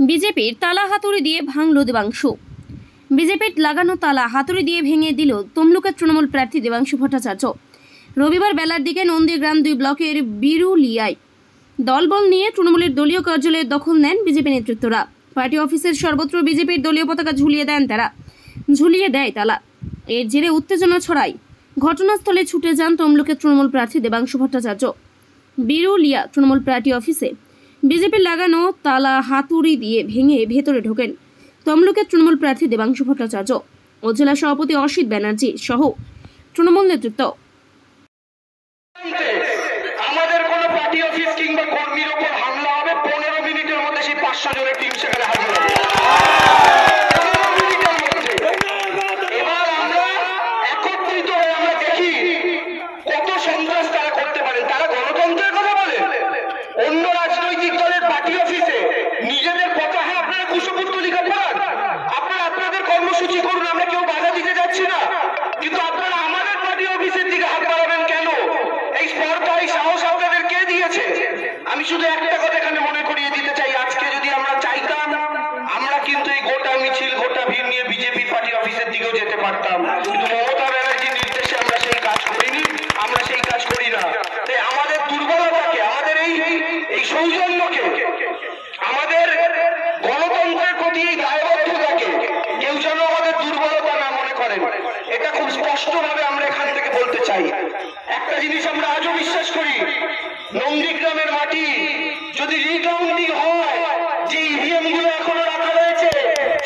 বিজেপির তালা হাতুড়ি দিয়ে ভাঙল দেবাংশু। বিজেপির লাগানো তালা হাতুড়ি দিয়ে ভেঙে দিল তমলুকের তৃণমূল প্রার্থী দেবাংশু ভট্টাচার্য। রবিবার বেলার দিকে নন্দীগ্রাম 2 ব্লকের বিরুলিয়ায় দলবল নিয়ে তৃণমূলের দলীয় কার্যালয়ের দখল নেন বিজেপি নেতৃত্বরা। পার্টি অফিসের সর্বত্র বিজেপির দলীয় পতাকা ঝুলিয়ে দেয় তালা। এর জেরে উত্তেজনা ছড়ায়। ঘটনাস্থলে ছুটে যান তমলুকের তৃণমূল প্রার্থী দেবাংশু ভট্টাচার্য। বিরুলিয়া তৃণমূল পার্টি অফিসে বিজেপির লাগানো তালা হাতুড়ি দিয়ে ভেঙে ভেতরে ঢোকেন তমলুকের তৃণমূল প্রার্থী দেবাংশু ভট্টাচার্য ও জেলা সভাপতি অসিত ব্যানার্জি সহ তৃণমূল নেতৃত্ব। আমাদের কোন পার্টি অফিস কিংবা কর্মীর উপর হামলা হবে 15 মিনিটের মধ্যে সেই 500 জনের টিম সেখানে হাজির হবে। এবার আমরা একত্রিত হয়ে আমরা দেখি কত সন্ত্রাস তারা করতে পারেন। তারা গণতন্ত্রের কথা বলে, অন্য রাজনৈতিক দলের পার্টি অফিসে নিজেদের পতাকা আপনারা কুশপুত্তলিকা পড়ান, আপনারা আপনাদের কর্মসূচি করুন, আমরা কেউ বাধা দিতে যাচ্ছি না, কিন্তু আপনারা আমাদের পার্টি অফিসের দিকে হাত বাড়াবেন কেন? এই স্পর্ধা, এই সাহস আপনাদের কে দিয়েছে? আমি শুধু একটা কথা এখানে মনে করিয়ে দিতে চাই, আজকে যদি আমরা চাইতাম আমরা কিন্তু এই গোটা মিছিল গোটা ভিড় নিয়ে বিজেপি পার্টি অফিসের দিকেও যেতে পারতাম, কিন্তু মমতা ব্যানার্জির নির্দেশে আমরা সেই কাজ করিনি, আমরা সেই কাজ করি না। তাই আমাদের দুর্বলতাকে, আমাদের এই সৌজন্যকে, আমাদের গণতন্ত্রের প্রতি এই দায়বদ্ধতাকে কেউ যেন আমাদের দুর্বলতা না মনে করেন, এটা খুব স্পষ্টভাবে আমরা এখান থেকে বলতে চাই। একটা জিনিস আমরা আজও বিশ্বাস করি, নন্দীগ্রামের মাটি যদি রিকাউন্টিং হয়, যে ইভিএম গুলো এখনো রাখা রয়েছে,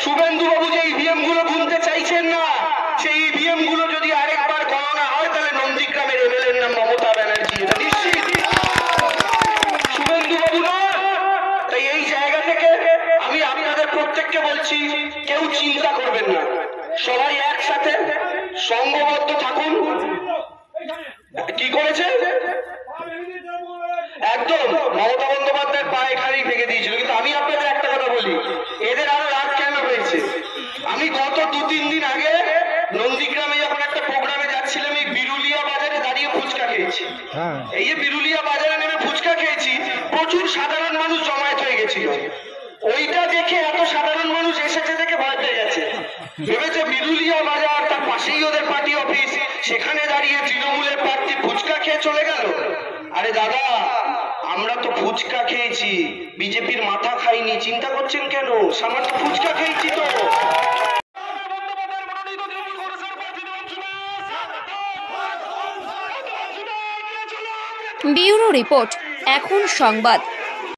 শুভেন্দু বাবু যে ইভিএম গুলো গুনতে চাইছেন না, সেই ইভিএম গুলো যদি আরেকবার গণনা হয়, তাহলে নন্দীগ্রামের এমএলএর নাম মমতা ব্যানার্জি, এটা নিশ্চিত, শুভেন্দু বাবু না। তাই এই জায়গা থেকে আমি আপনাদের প্রত্যেককে বলছি, কেউ চিন্তা করবেন না, সবাই একসাথে সংঘবদ্ধ থাকুন। কি করেছে একদম মমতা বন্দ্যোপাধ্যায়ের পায়ে খালি ভেঙে দিয়েছিল, কিন্তু আমি আপনাদের একটা কথা বলি, এদের আরো রাগ কেন হয়েছে? আমি গত 2-3 দিন আগে নন্দীগ্রামে যখন একটা প্রোগ্রামে যাচ্ছিলাম, এই বিরুলিয়া বাজারে দাঁড়িয়ে ফুচকা খেয়েছি। এই যে বিরুলিয়া বাজারে নেমে ফুচকা খেয়েছি, প্রচুর সাধারণ মানুষ জমায়েত হয়ে গেছিল। ওইটা দেখে এত সাধারণ মানুষ এসেছে দেখে ভয় পেয়ে গেছে, ভেবেছে বিরুলিয়া বাজার, তার পাশেই ওদের পার্টি অফিস, সেখানে দাঁড়িয়ে তৃণমূলের প্রার্থী ফুচকা খেয়ে চলে গেল। আরে দাদা, আমরা তো ফুচকা খেয়েছি, বিজেপির মাথা খাইনি, চিন্তা করছেন কেন? সামান্য ফুচকা খেয়েছি তো। ব্যুরো রিপোর্ট, এখন সংবাদ।